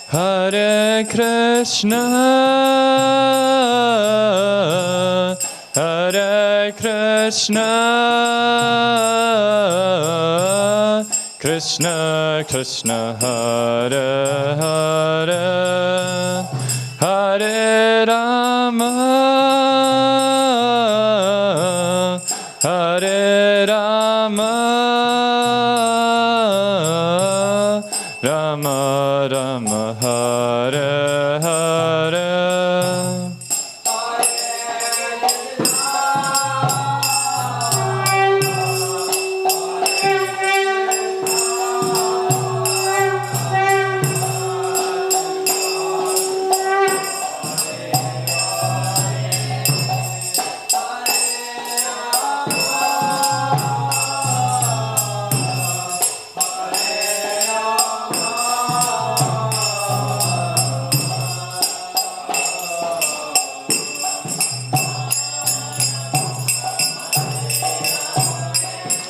Hare Krishna, Hare Krishna, Krishna Krishna, Hare Hare, Hare Rama, Hare Rama, Rama Rama, Hare Hare.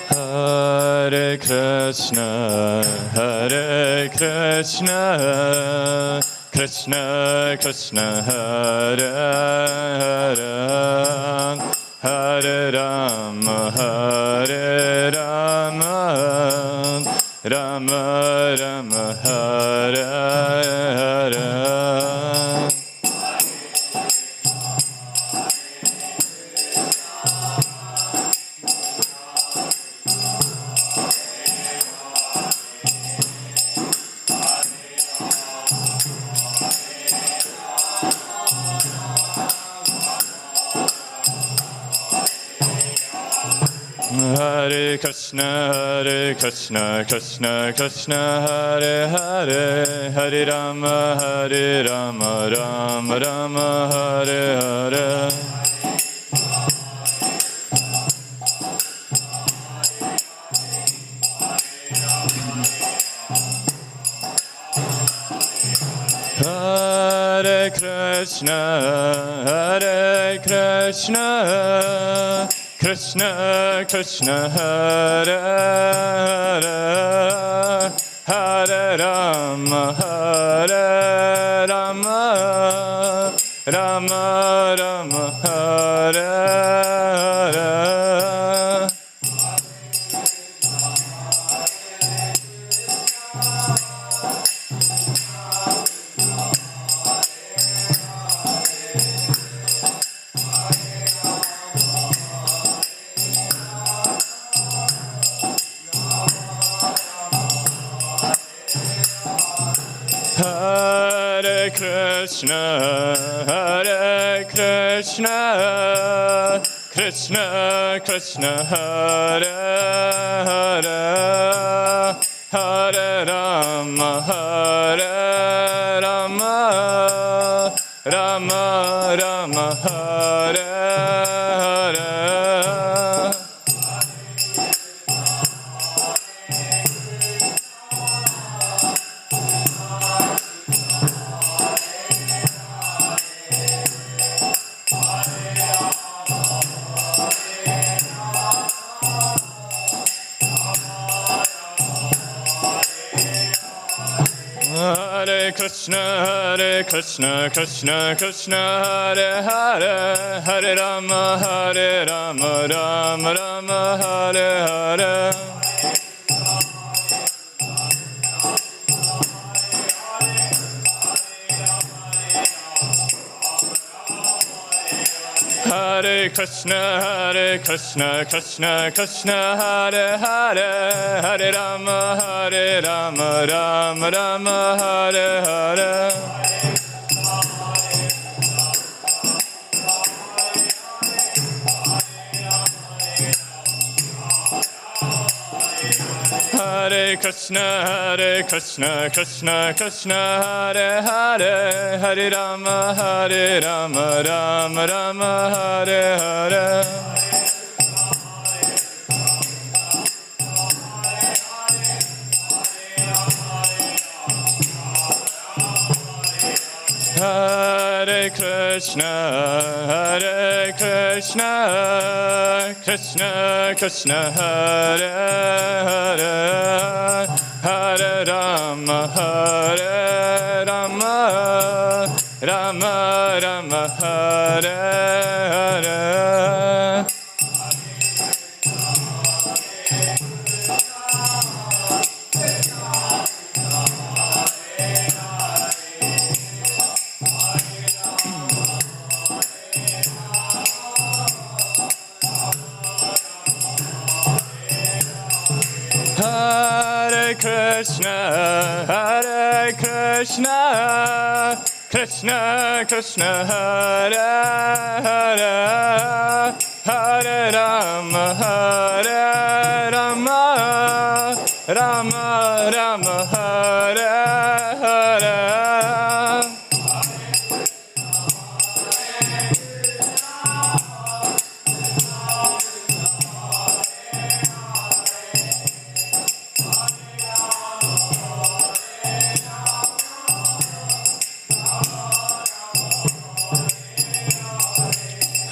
Hare Krishna, Hare Krishna, Krishna Krishna, Hare Hare, Hare Rama, Hare Rama, Rama Rama, Hare Hare. Hare Krishna, Hare Krishna, Krishna Krishna, Hare Hare, Hare Rama, Hare Rama, Rama Rama, Hare Hare. Hare Krishna, Hare Krishna, Krishna Krishna, Hare Hare, Hare Rama, Hare Rama, Rama Rama, Hare Hare. Hare Krishna, Hare Krishna, Krishna Krishna, Hare Hare, Hare Rama, Hare Rama, Rama Rama, Hare Hare. Hare Krishna, Hare Krishna, Krishna Krishna, Hare Hare, Hare Rama, Hare Rama, Rama Rama, Hare Hare. Hare Krishna, Hare Krishna, Krishna Krishna, Hare Hare, Hare Rama, Hare Rama, Rama Rama, Hare Hare. Hare Krishna, Hare Krishna, Krishna Krishna, Hare Hare, Hare Rama, Hare Rama, Rama Rama, Hare Hare. Hare Krishna, Hare Krishna, Krishna Krishna, Hare Hare, Hare Rama, Hare Rama, Rama Rama Hare Hare. Hare Krishna, Krishna Krishna, Hare Hare, Hare Rama, Rama Rama, Hare Hare.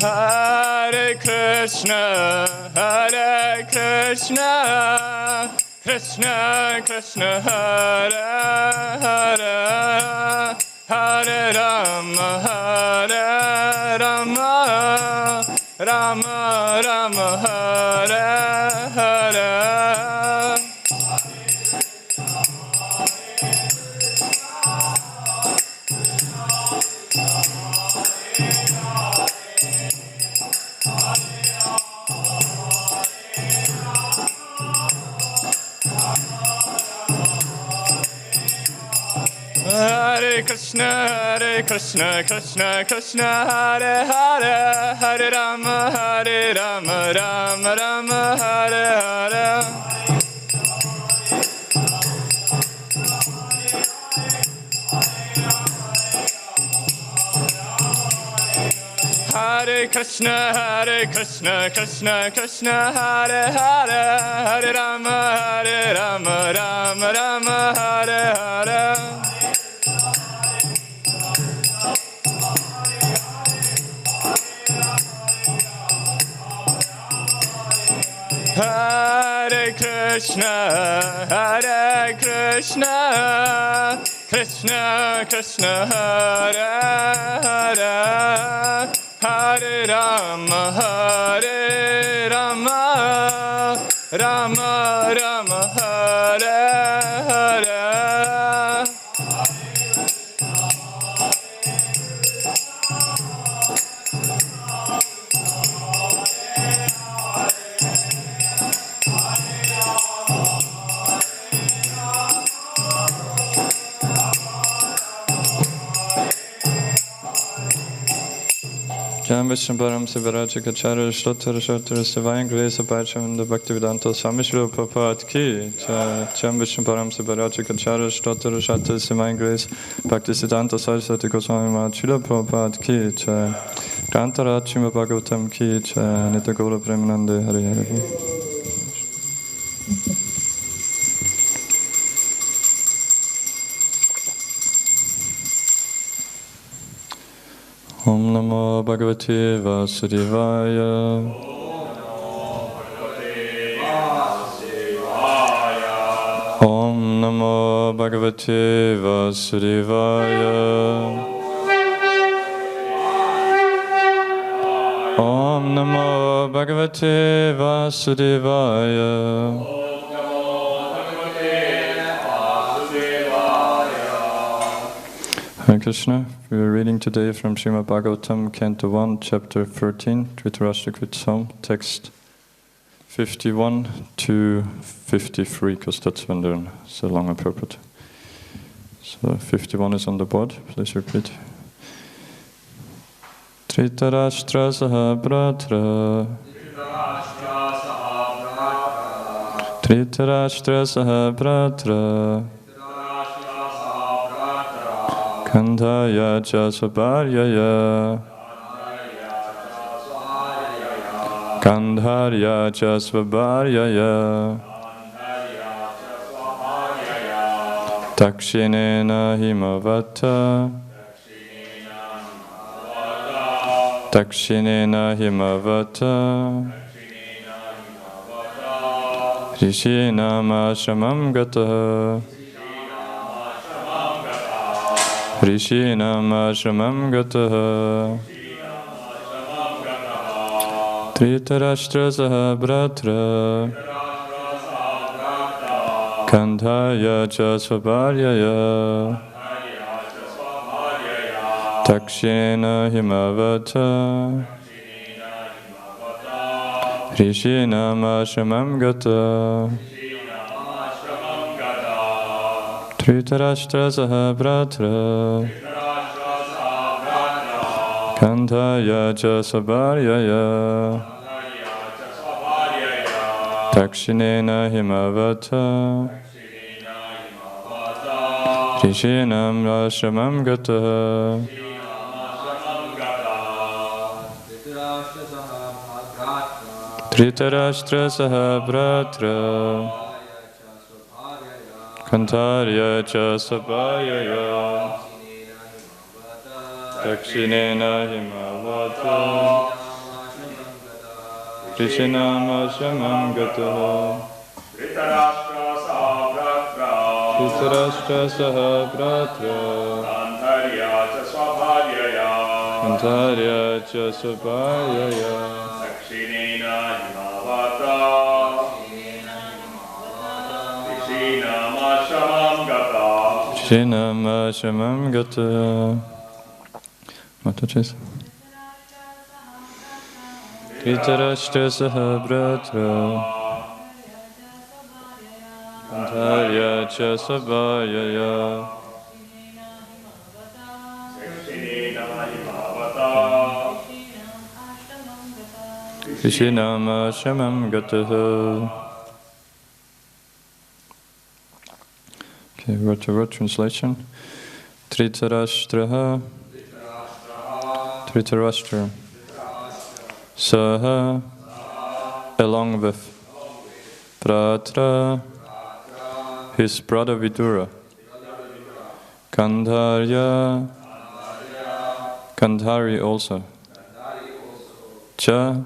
Hare Krishna, Krishna Krishna, Hare Hare, Hare Rama, Rama Rama, Hare Hare. Hare Krishna, Krishna Krishna, Hare Hare, Hare Rama, Rama Rama, Hare Hare. Hare Krishna, Krishna Krishna, Hare Hare, Hare Rama, Rama Rama, Hare Hare. Hare Krishna, Krishna Krishna, Hare Hare, Hare Rama, Rama Rama, Hare Hare. Jam Vishnu Param Sivaraja Kacharya Shlottara Shlottara Sivayam Glesa Bhajavanda Bhaktivedanta Swami Shri Prabhupada Ki Jam Vishnu Param Sivaraja Kacharya Shlottara Shlottara Sivayam Glesa Bhaktivedanta Saraswati Goswami Maharaj Shri Prabhupada Ki Grantaraj Srimad Bhagavatam Ki Nitya Gaura Premanande Hare Hare. Om Namo Bhagavate Vasudevaya. Om Namo Bhagavate Vasudevaya. Om Namo Bhagavate Vasudevaya. Hare Krishna. We are reading today from Srimad Bhagavatam, Canto 1, Chapter 13, Dhritarashtra Psalm, text 51 to 53, because that's when there's a longer purport. So 51 is on the board. Please repeat. Dhritarashtra saha bratra. Dhritarashtra saha bratra. Kandhaya jasvabaryaya. Kandharya jasvabaryaya. Dakshinena himavata. Dakshinena himavata. Rishinam ashramam gataha. Rishinam ashramam gataha Dhritarashtra saha bratra Kandhaya cha svaparyaya Takshena himavata Rishinam ashramam gata Dhritarashtra saha bratra Kandhaya cha svaparyaya Dakshinena himavata Rishinam ashramam gata Dhritarashtra saha bratra Kandhaya cha svaparyaya Dakshinena himavata Rishinam ashramam gata Dhritarashtra saha bratra Kandhaya cha svaparyaya Dakshinena himavata Rishinam ashramam gata Rishinam ashramam gata Mataches Dhritarashtra saha bratra Kandhaya cha svaparyaya Rishinam ashramam gataha. Okay, word to word translation. Dhritarashtra Dhritarashtra Saha along with Bratra his brother Vidura Gandharya Gandhari also Cha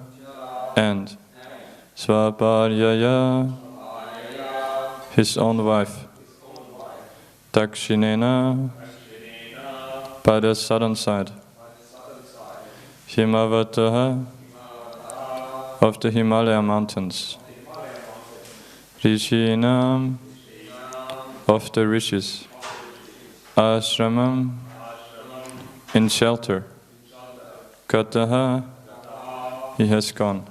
and Svaparyaya his own wife Dakshinena by the southern side Himavataha of the Himalaya mountains Rishinam of the rishis Ashramam in shelter Gataha he has gone.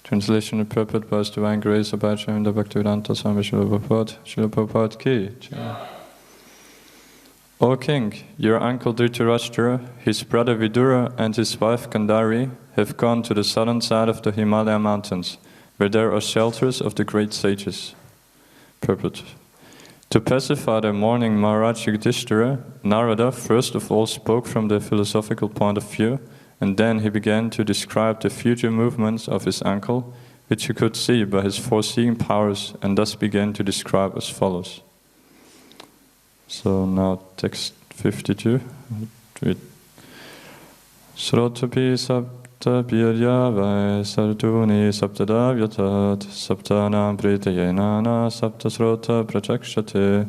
Translation and purport by His Divine Grace of Bhaktivedanta Bhaktivedanta Swami Srila Prabhupada Ki Jai. O King, your uncle Dhritarashtra, his brother Vidura and his wife Gandhari have gone to the southern side of the Himalaya mountains, where there are shelters of the great sages. Purport. To pacify their mourning Maharaj Yudhishthira, Narada first of all spoke from the philosophical point of view, and then he began to describe the future movements of his uncle, which he could see by his foreseeing powers, and thus began to describe as follows. So now text 52. Read. Srotapi sapta biryavai sartuni saptada vyatat saptanam pritayenana sapta srota prachakshate.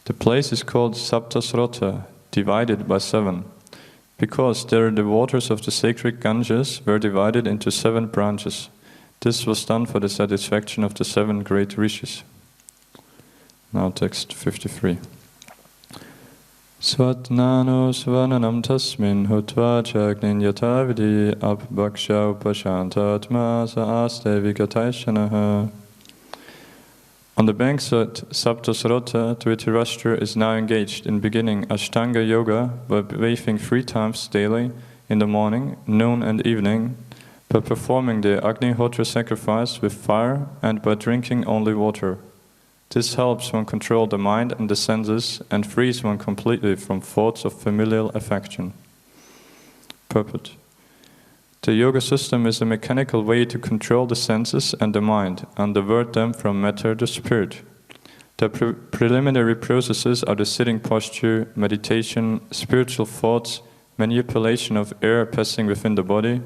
The place is called Sapta Srota, divided by 7, because there the waters of the sacred Ganges were divided into 7 branches. This was done for the satisfaction of the 7 great rishis. Now text 53. Svatnano svananam tasmin hutva chagnin yatavidi abhaksha upashantatma sa aste vigataishanaha. On the banks at Saptasrota, Dhritarashtra is now engaged in beginning Ashtanga Yoga by bathing 3 times daily in the morning, noon and evening, by performing the Agnihotra sacrifice with fire and by drinking only water. This helps one control the mind and the senses and frees one completely from thoughts of familial affection. Purport. The yoga system is a mechanical way to control the senses and the mind and divert them from matter to spirit. The preliminary processes are the sitting posture, meditation, spiritual thoughts, manipulation of air passing within the body,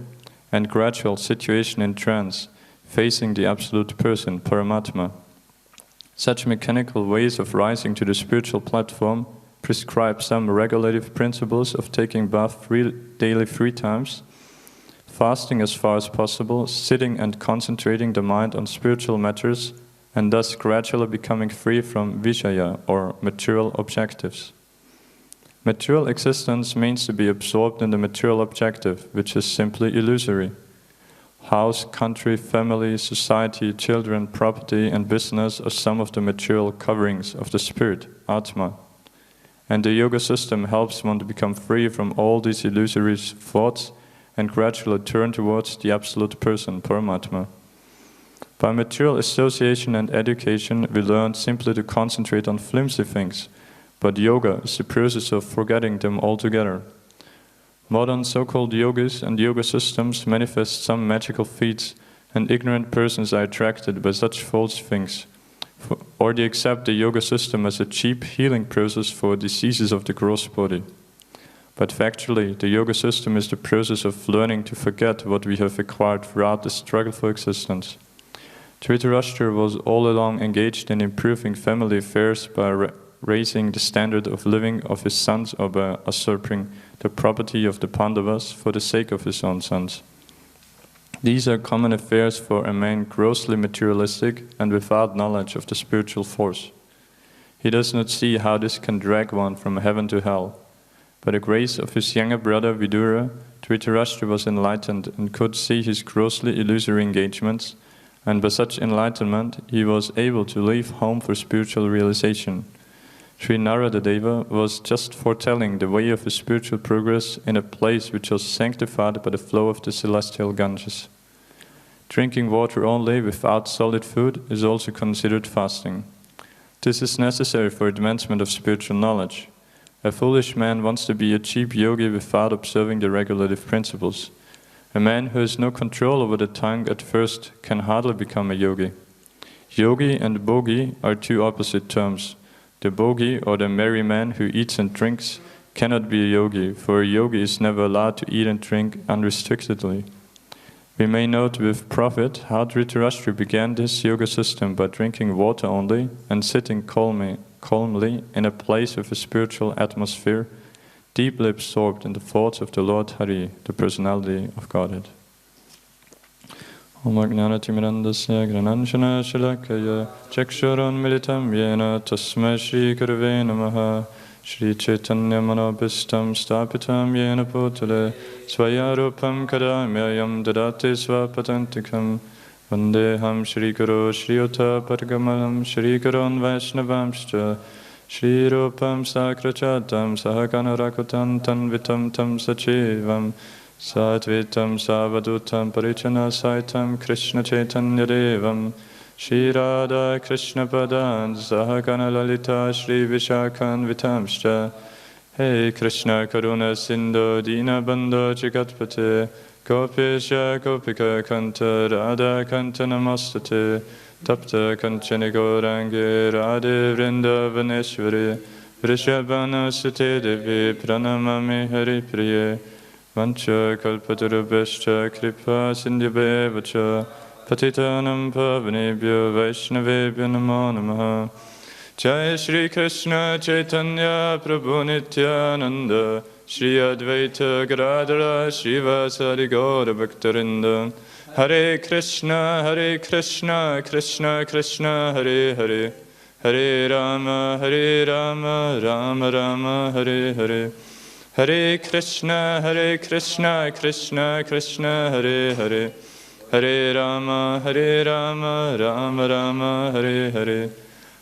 and gradual situation in trance, facing the absolute person, Paramatma. Such mechanical ways of rising to the spiritual platform prescribe some regulative principles of taking bath daily 3 times, fasting as far as possible, sitting and concentrating the mind on spiritual matters, and thus gradually becoming free from vishaya, or material objectives. Material existence means to be absorbed in the material objective, which is simply illusory. House, country, family, society, children, property, and business are some of the material coverings of the spirit, Atma. And the yoga system helps one to become free from all these illusory thoughts and gradually turn towards the absolute person, Paramatma. By material association and education, we learn simply to concentrate on flimsy things, but yoga is the process of forgetting them altogether. Modern so-called yogis and yoga systems manifest some magical feats, and ignorant persons are attracted by such false things, or they accept the yoga system as a cheap healing process for diseases of the gross body. But factually, the yoga system is the process of learning to forget what we have acquired throughout the struggle for existence. Dhritarashtra was all along engaged in improving family affairs by raising the standard of living of his sons or by usurping the property of the Pandavas for the sake of his own sons. These are common affairs for a man grossly materialistic and without knowledge of the spiritual force. He does not see how this can drag one from heaven to hell. By the grace of his younger brother Vidura, Dhritarashtra was enlightened and could see his grossly illusory engagements, and by such enlightenment he was able to leave home for spiritual realization. Sri Narada Deva was just foretelling the way of his spiritual progress in a place which was sanctified by the flow of the celestial Ganges. Drinking water only without solid food is also considered fasting. This is necessary for advancement of spiritual knowledge. A foolish man wants to be a cheap yogi without observing the regulative principles. A man who has no control over the tongue at first can hardly become a yogi. Yogi and bogi are 2 opposite terms. The bogi, or the merry man who eats and drinks, cannot be a yogi, for a yogi is never allowed to eat and drink unrestrictedly. We may note with profit how Dhritarashtra began this yoga system by drinking water only and sitting calmly in a place with a spiritual atmosphere, deeply absorbed in the thoughts of the Lord Hari, the personality of Godhead. Om Ajnanatimirandasya Grananshana Shalakaya Chakshuran Militam Yena Tasmai Shri Gurave Namaha Shri Chaitanya Manobhistam Stapitam Yena Putale Swayarupam Kadamyayam Dadate Svapatantikam Vandeham Shri Guru Shri Uta Pargamalam Shri Gurun Vaishnavamscha Shri Rupam Sakrachatam Sahakana Rakutan Tanvitam Tam Sachivam Satvitam Savadutam Parichana Saitam Krishna Chaitanya Devam Shri Radha Krishna Padan Sahakana Lalita Shri Vishakhan Vitamscha Hey Krishna Karuna Sindhu Dina Bandha Jagatpate Gopisha Gopika Kanta Radha Kanta Namastate Tapta Kanchani Gaurangi Radhe Vrindavaneshwari Vrishabhana Sute Devi Pranamami Hari Priye Vancha Kalpatarubhascha Kripa Sindhyabevacha Patitanam Pavanebhyo Vaishnavebhyo Namo Namaha Jai Shri Krishna Chaitanya Prabhu Nityananda Shri Advaita Gadadhara Srivasadi Gaura Bhaktarinda Hare Krishna Krishna Krishna Hare Hare Hare Rama Rama Rama Hare Hare Hare Krishna Krishna Krishna Hare Hare Hare Rama Rama Rama Hare Hare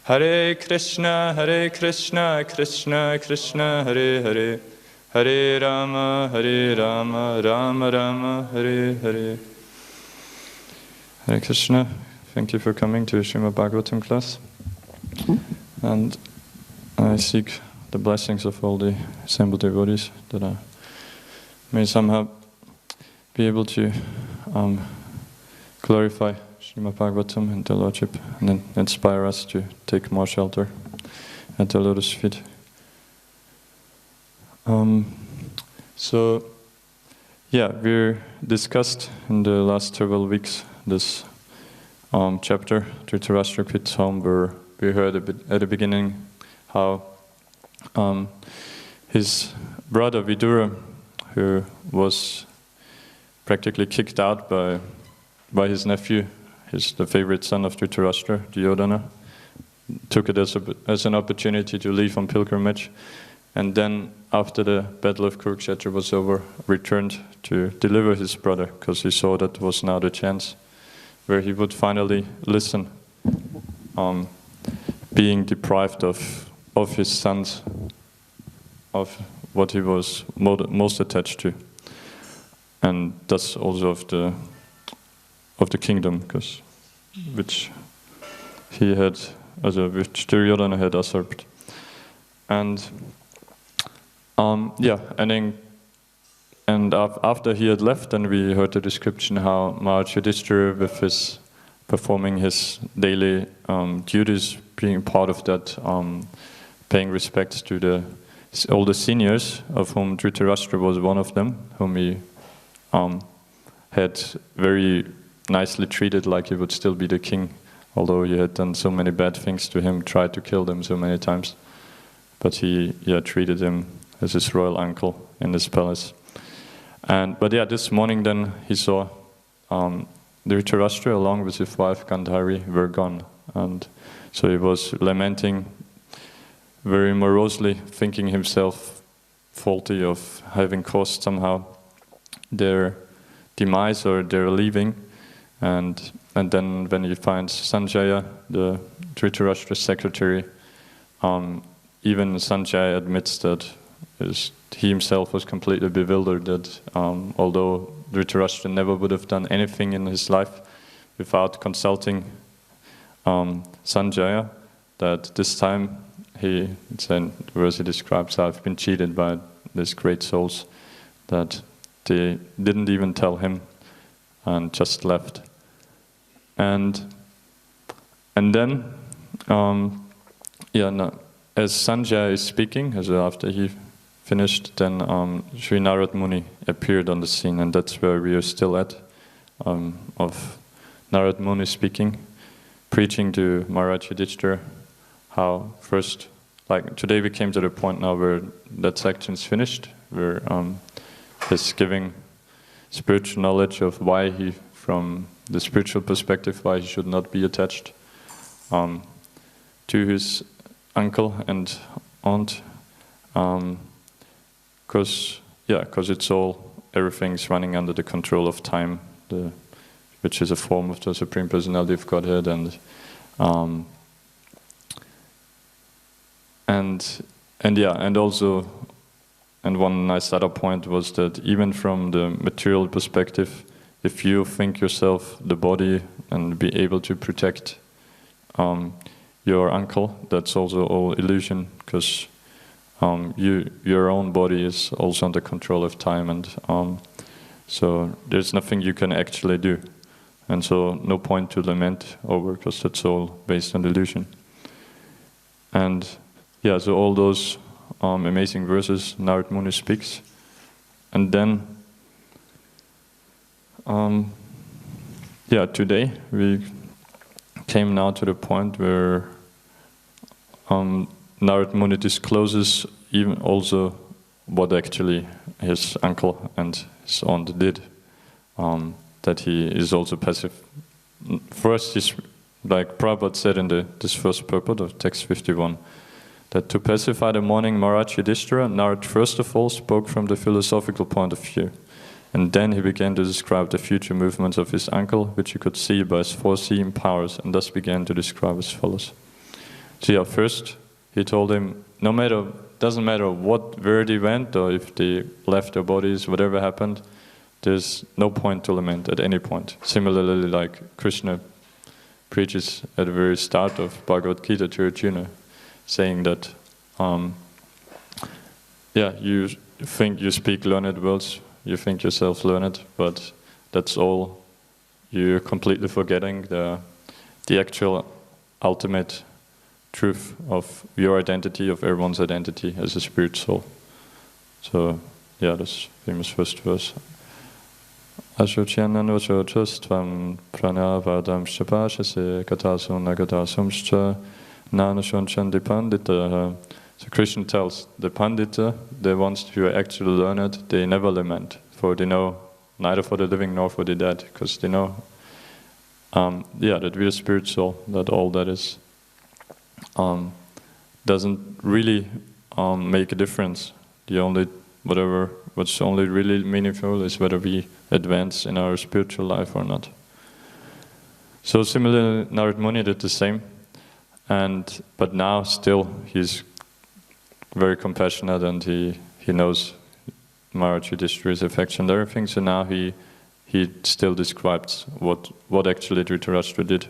Hare Krishna Krishna Krishna Hare Hare Hare Rama Rama Rama Hare Hare. Hare Krishna, thank you for coming to Srimad Bhagavatam class. And I seek the blessings of all the assembled devotees that I may somehow be able to glorify Srimad Bhagavatam and the Lordship, and then inspire us to take more shelter at the lotus feet. We discussed in the last several weeks this chapter, Dhritarashtra quits home, where we heard a bit at the beginning how his brother Vidura, who was practically kicked out by his nephew, the favorite son of Dhritarashtra, Duryodhana, took it as an opportunity to leave on pilgrimage, and then after the Battle of Kurukshetra was over, returned to deliver his brother, because he saw that was now the chance where he would finally listen, being deprived of his sons, of what he was most attached to, and thus also of the kingdom, which he had, which Duryodhana had usurped. And after he had left, then we heard the description how Maharaj Yudhishthira, with his performing his daily duties, being part of that, paying respects to all the seniors, of whom Dhritarashtra was one of them, whom he had very nicely treated like he would still be the king, although he had done so many bad things to him, tried to kill them so many times. But he treated him as his royal uncle in his palace. But this morning then he saw Dhritarashtra along with his wife Gandhari were gone. And so he was lamenting very morosely, thinking himself faulty of having caused somehow their demise or their leaving. And then when he finds Sanjaya, the Dhritarashtra's secretary, even Sanjaya admits that he himself was completely bewildered, that although Dhritarashtra never would have done anything in his life without consulting Sanjaya, that this time it's a verse he describes how I've been cheated by these great souls, that they didn't even tell him and just left. And then, as Sanjaya is speaking, after he finished, then Sri Narad Muni appeared on the scene, and that's where we are still at, of Narad Muni speaking, preaching to Maharaj Yudhishthira, how first, like today we came to the point now where that section is finished, where he's giving spiritual knowledge of why he, from the spiritual perspective, why he should not be attached to his uncle and aunt, because it's everything's running under the control of time, which is a form of the Supreme Personality of Godhead, and one nice other point was that even from the material perspective, if you think yourself the body and be able to protect your uncle, that's also all illusion, because your own body is also under control of time, and so there's nothing you can actually do, and so no point to lament over, because that's all based on illusion. And so all those amazing verses Narad Muni speaks, and then today we came now to the point where Narad Muni discloses even also what actually his uncle and his aunt did, that he is also passive. First, he's, like Prabhupada said in this first purport of text 51, that to pacify the mourning Maharaj Yudhishthira, Narad first of all spoke from the philosophical point of view, and then he began to describe the future movements of his uncle, which he could see by his foreseeing powers, and thus began to describe as follows. So first he told him, doesn't matter where they went, or if they left their bodies, whatever happened, there's no point to lament at any point. Similarly, like Krishna preaches at the very start of Bhagavad Gita to Arjuna, saying that, you think you speak learned words, you think yourself learned, but that's all. You're completely forgetting the actual ultimate truth of your identity, of everyone's identity as a spirit soul. So, this famous first verse. Ashuchyanano chotustvam pranavadam shapashase katasum nagadasumscha nanashunchandi pandita So Krishna tells the Pandita, the ones who actually learn it, they never lament, for they know neither for the living nor for the dead, because they know, that we are spiritual, that all that is doesn't really make a difference. What's only really meaningful is whether we advance in our spiritual life or not. So similarly, Narad Muni did the same, but now still he's very compassionate, and he knows Maharaj Yudhishthira's affection and everything. So now he still describes what actually Dhritarashtra did,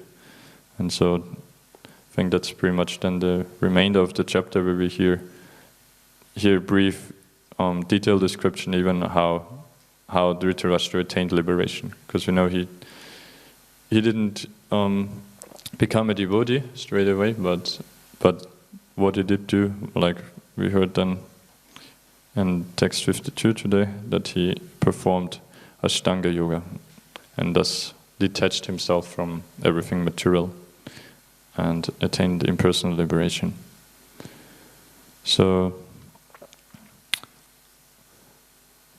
and so I think that's pretty much then the remainder of the chapter, where we hear brief, detailed description even how Dhritarashtra attained liberation, because we know he didn't become a devotee straight away, but what he did do, like we heard then in text 52 today, that he performed Ashtanga Yoga and thus detached himself from everything material and attained impersonal liberation. So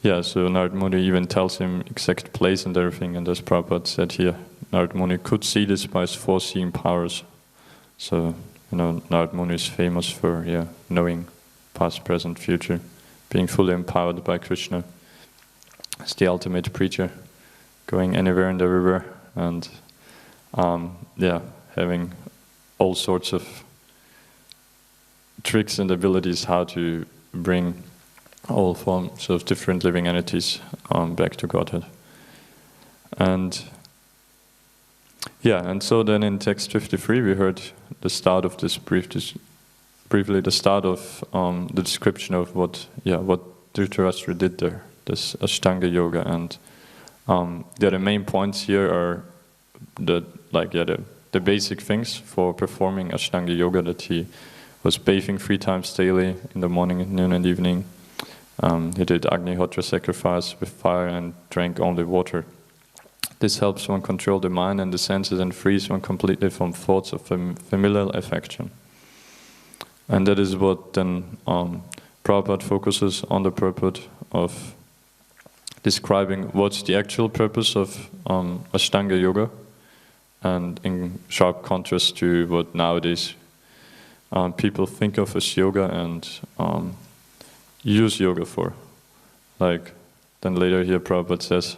Narad Muni even tells him exact place and everything, and as Prabhupada said here, Narad Muni could see this by his foreseeing powers. So, Narad Muni is famous for knowing past, present, future, being fully empowered by Krishna as the ultimate preacher, going anywhere and everywhere, and having all sorts of tricks and abilities how to bring all forms of different living entities back to Godhead. And so then in text 53 we heard the start of this briefly the start of the description of what Dhritarashtra did there, this Ashtanga Yoga, and the main points here are the basic things for performing Ashtanga Yoga, that he was bathing 3 times daily, in the morning, noon and evening. He did Agnihotra sacrifice with fire and drank only water. This helps one control the mind and the senses and frees one completely from thoughts of familial affection. And that is what then Prabhupada focuses on, the purport of describing what's the actual purpose of Ashtanga Yoga, and in sharp contrast to what nowadays people think of as yoga and use yoga for. Like, then later here Prabhupada says,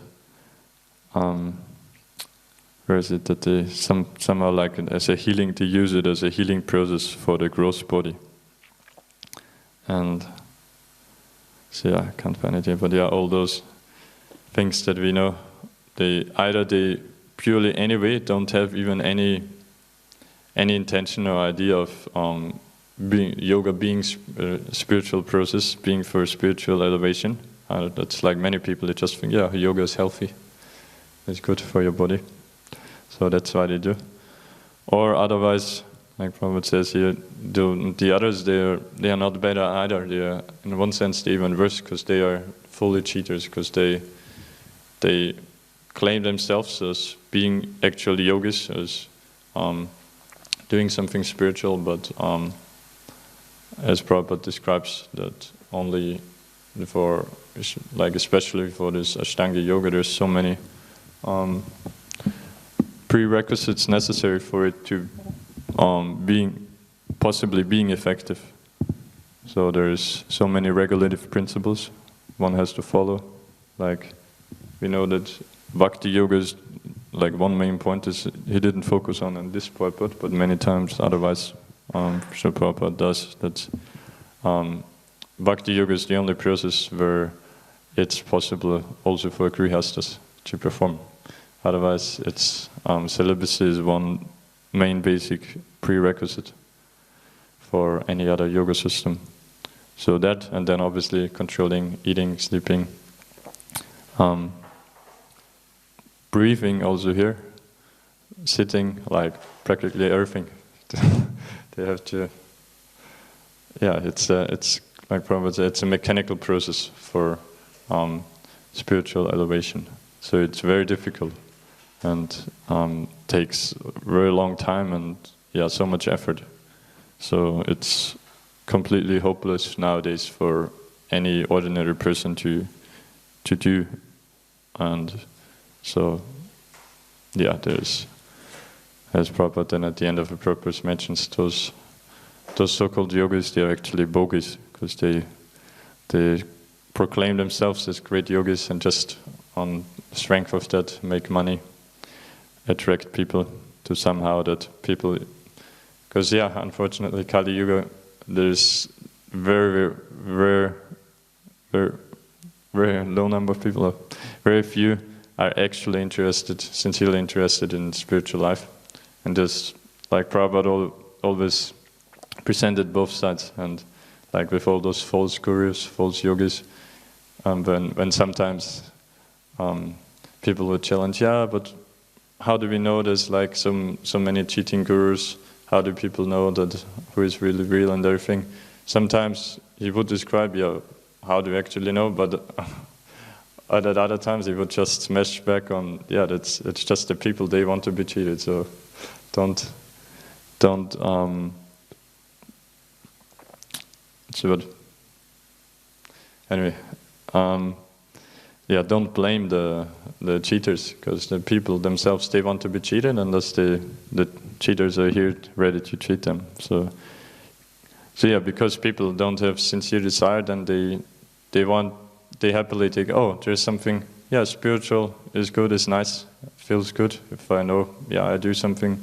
where is it, that they somehow like as a healing, they use it as a healing process for the gross body. And so I can't find it here, but all those things that we know, they purely anyway don't have even any intention or idea of yoga being a spiritual process, being for spiritual elevation. That's like many people, they just think, yoga is healthy, it's good for your body. So that's why they do. Or otherwise, like Prabhupada says here, the others, they are not better either. They are, in one sense, they're even worse, because they are fully cheaters, because they claim themselves as being actually yogis, as doing something spiritual, but as Prabhupada describes, that only for, like especially for this Ashtanga Yoga, there's so many prerequisites necessary for it to possibly being effective. So there's so many regulative principles one has to follow. Like, we know that Bhakti Yoga is, like, one main point is he didn't focus on in this purport, but many times otherwise Srila Prabhupada does, that Bhakti Yoga is the only process where it's possible also for grihastas to perform. Otherwise, it's celibacy is one main basic prerequisite for any other yoga system. So that, and then obviously controlling eating, sleeping, breathing also here, sitting, like practically everything. They have to, it's like Prabhupada said, it's a mechanical process for spiritual elevation. So it's very difficult and takes a very long time and so much effort. So it's completely hopeless nowadays for any ordinary person to do. And so, yeah, there's, as Prabhupada then at the end of the purpose mentions, those so-called yogis, they are actually bogies, because they proclaim themselves as great yogis and just on the strength of that make money, attract people to somehow that people, because unfortunately Kali Yuga, there's very low number of people, very few are actually sincerely interested in spiritual life. And just like Prabhupada always presented both sides, and like with all those false gurus, false yogis, when sometimes people would challenge, but how do we know there's like so many cheating gurus? How do people know that who is really real and everything? Sometimes he would describe, how do you actually know? But at other times he would just smash back on, it's just the people, they want to be cheated. So don't anyway, don't blame the cheaters, because the people themselves, they want to be cheated, and thus the cheaters are here ready to cheat them. So because people don't have sincere desire, then they happily take, there's something, spiritual is good, is nice, feels good. If I know, I do something,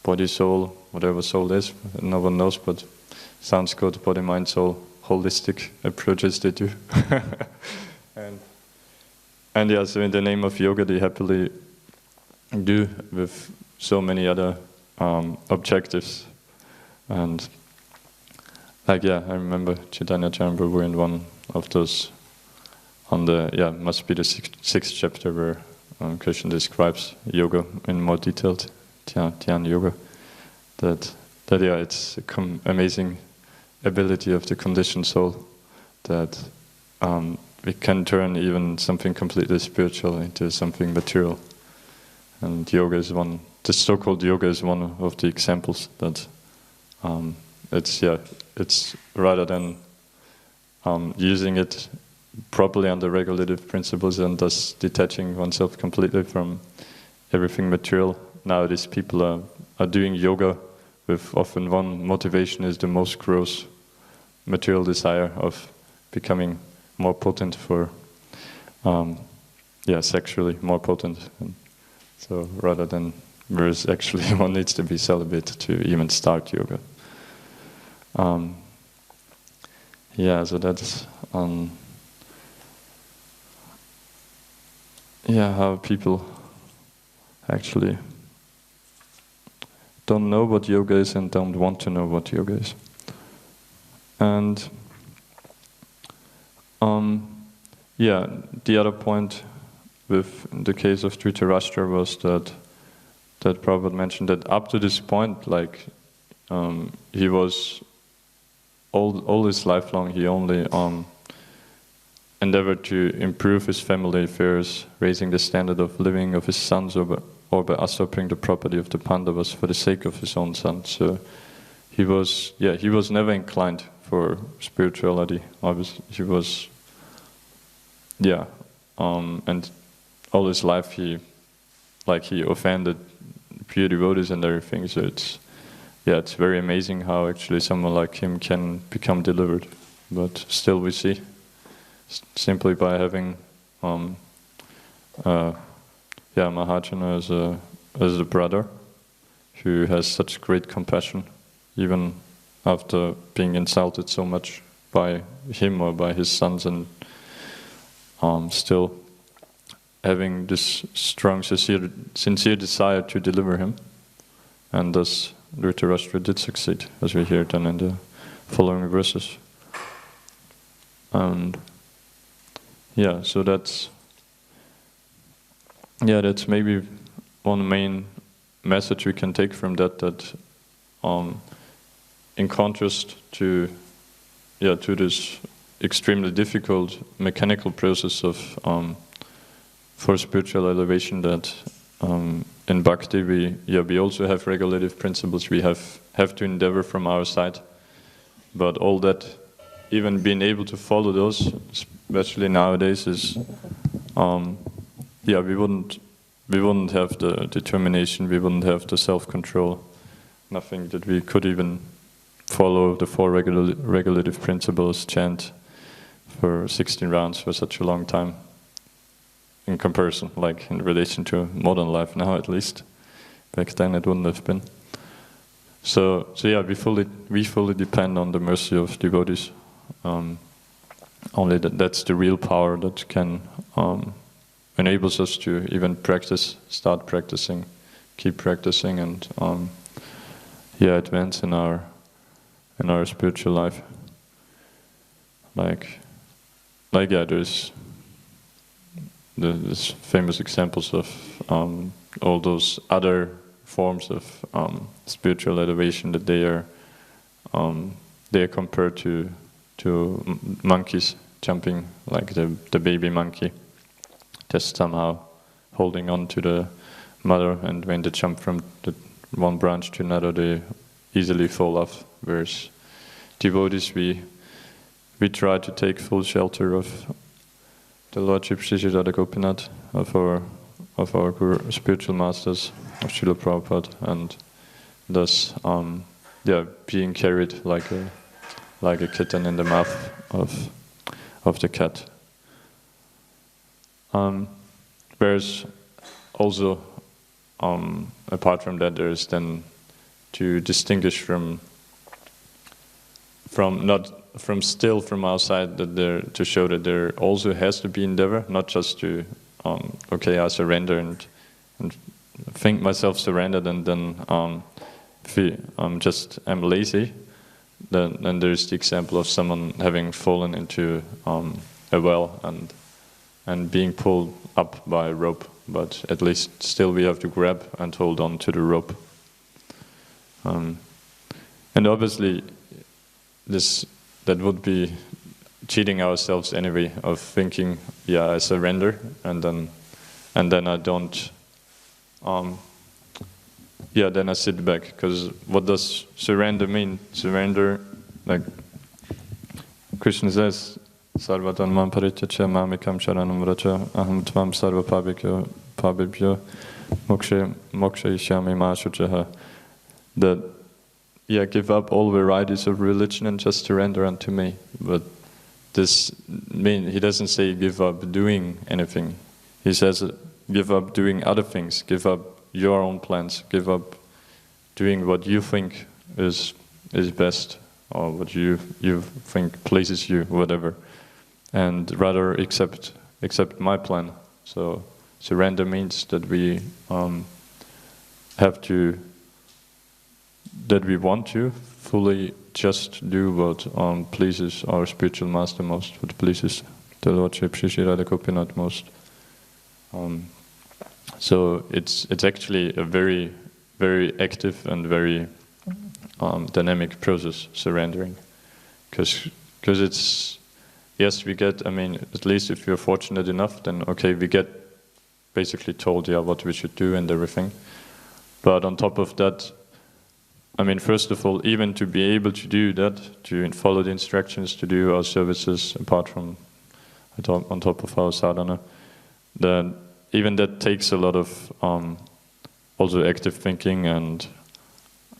body, soul, whatever soul is, no one knows, but sounds good, body, mind, soul, holistic approaches they do. And so in the name of yoga, they happily do with so many other objectives. And I remember Chaitanya Charanprabhu in one of those, must be the sixth chapter where Krishna describes yoga in more detail, Dhyan yoga, that it's amazing ability of the conditioned soul that we can turn even something completely spiritual into something material. And yoga is the so-called yoga is one of the examples that it's rather than using it properly under regulative principles and thus detaching oneself completely from everything material. Nowadays people are doing yoga with often one motivation is the most gross material desire of becoming more potent for, sexually more potent. And so rather than, whereas actually one needs to be celibate to even start yoga. So that's how people actually don't know what yoga is and don't want to know what yoga is. And the other point with the case of Dhritarashtra was that Prabhupada mentioned that up to this point, he was all his life long, he only endeavored to improve his family affairs, raising the standard of living of his sons, or by usurping the property of the Pandavas for the sake of his own sons. So he was never inclined for spirituality. Obviously, he was, and all his life he offended pure devotees and everything. So it's very amazing how actually someone like him can become delivered. But still, we see simply by having Mahajana as a brother who has such great compassion, even after being insulted so much by him or by his sons, and still having this strong, sincere desire to deliver him. And thus Dhritarashtra did succeed, as we hear then in the following verses. And so that's maybe one main message we can take from that in contrast to this extremely difficult mechanical process of for spiritual elevation, that in bhakti we also have regulative principles. We have to endeavor from our side but all that, even being able to follow those, especially nowadays, is we wouldn't have the determination, we wouldn't have the self-control, nothing that we could even follow the 4 regulative principles, chant for 16 rounds for such a long time, in comparison, like in relation to modern life now at least. Back then it wouldn't have been. So yeah, we fully depend on the mercy of devotees. Only that's the real power that can enables us to even start practicing, keep practicing, and advance in our spiritual life. There's famous examples of all those other forms of spiritual elevation that they are compared to monkeys jumping, like the baby monkey, just somehow holding on to the mother, and when they jump from the one branch to another, they easily fall off. Whereas devotees, we try to take full shelter of the Lordship Sri Gopinath, of our Guru, spiritual masters, of Srila Prabhupada, and thus being carried like a kitten in the mouth of the cat. Whereas also apart from that, there is then to distinguish from outside, that there, to show that there also has to be endeavor, not just to I surrender and think myself surrendered, and then I'm lazy. Then there's the example of someone having fallen into a well and being pulled up by a rope, but at least still we have to grab and hold on to the rope. And obviously that would be cheating ourselves anyway, of thinking, I surrender, and then I don't, then I sit back. Because what does surrender mean? Surrender, like Krishna says, Sarvatan mam parityacha mamikam sharanam vracha aham tvam sarva pabibhyo moksha ishyami ma shuchaha. That give up all varieties of religion and just surrender unto me. But this he doesn't say give up doing anything. He says give up doing other things, give up your own plans, give up doing what you think is best, or what you think pleases you, whatever, and rather accept my plan. So surrender means that we want to fully just do what pleases our spiritual master most, what pleases the Lordship Sri Gopinath most. So it's actually a very, very active and very dynamic process, surrendering, because it's, yes, we get, at least if we're fortunate enough, then we get basically told what we should do and everything. But on top of that, first of all, even to be able to do that, to follow the instructions, to do our services apart from, on top of our sadhana, then even that takes a lot of also active thinking, and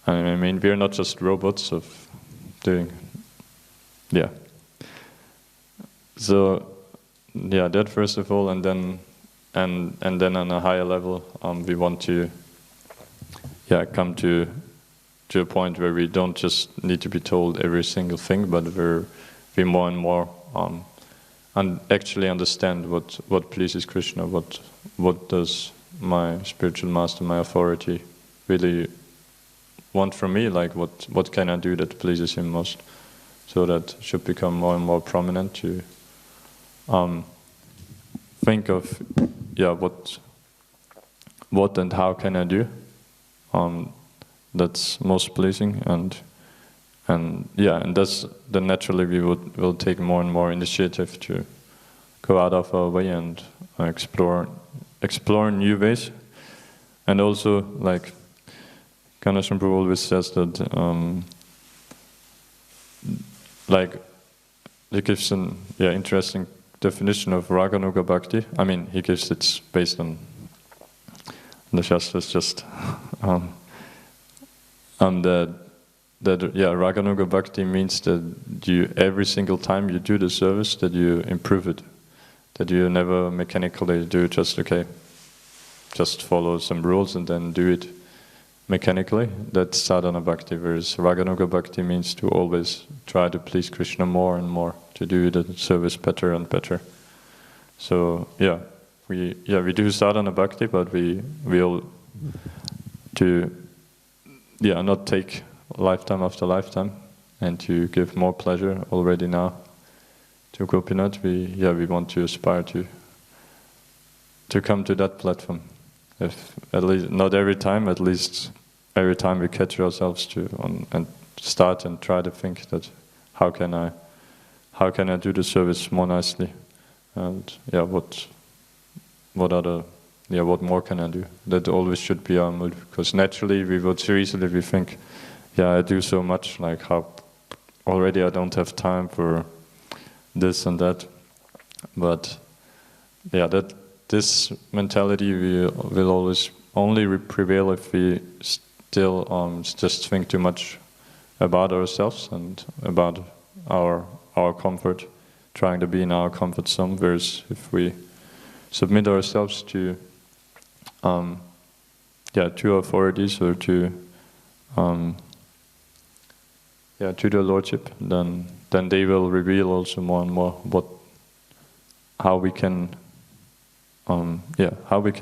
we are not just robots of doing, So, that first of all, and then on a higher level, we want to, come to a point where we don't just need to be told every single thing, but we more and more and actually understand what pleases Krishna, what does my spiritual master, my authority, really want from me, like what can I do that pleases him most. So that should become more and more prominent, to think of what and how can I do that's most pleasing, and that's then naturally we will take more and more initiative to go out of our way and explore new ways. And also, like Ganesh Prabhu always says, that like, he gives an interesting definition of Raganuga Bhakti. I mean, he gives it's based on the Shastras, just that Raganuga Bhakti means that you, every single time you do the service, that you improve it, that you never mechanically do just follow some rules and then do it mechanically. That's sadhana bhakti, whereas Raganuga Bhakti means to always try to please Krishna more and more, to do the service better and better. So we do sadhana bhakti, but we will not take lifetime after lifetime, and to give more pleasure already now to Gopinath. We want to aspire to come to that platform. If at least not every time, at least every time we catch ourselves and start and try to think that how can I do the service more nicely, and what more can I do? That always should be our mood, because naturally we would so easily think, I do so much, like how already I don't have time for this and that. But this mentality will always only prevail if we still just think too much about ourselves and about our comfort, trying to be in our comfort zone. Whereas if we submit ourselves to authorities or to the Lordship, then they will reveal also more and more how we can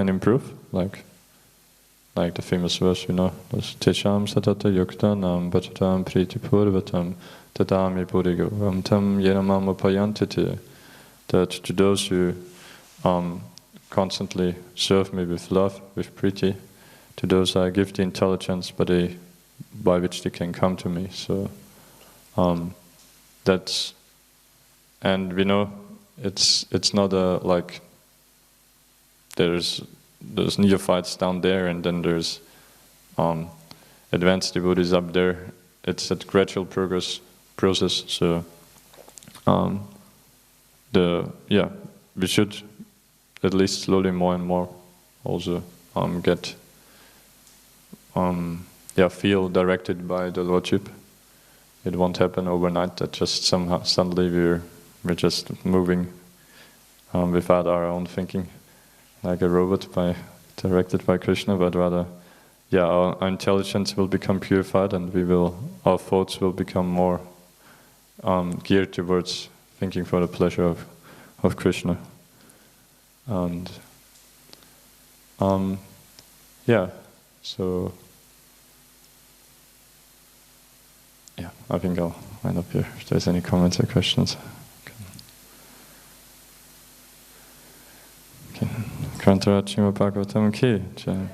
improve, like the famous verse, Tesham satata yuktanam bhajatam priti purvatam tatami purigavam tam yenamam upayantiti, that to those who constantly serve me with love, with priti, to those I give the intelligence by which they can come to me. So that's, and we know it's not like there's neophytes down there and then there's advanced devotees up there. It's a gradual process. So we should at least slowly more and more also feel directed by the Lordship. It won't happen overnight that just somehow suddenly we're just moving without our own thinking, like a robot directed by Krishna, but rather our intelligence will become purified, and our thoughts will become more geared towards thinking for the pleasure of Krishna. And so I think I'll end up here. If there's any comments or questions. Okay. Krantarachima Bhagavatam Ki Jai.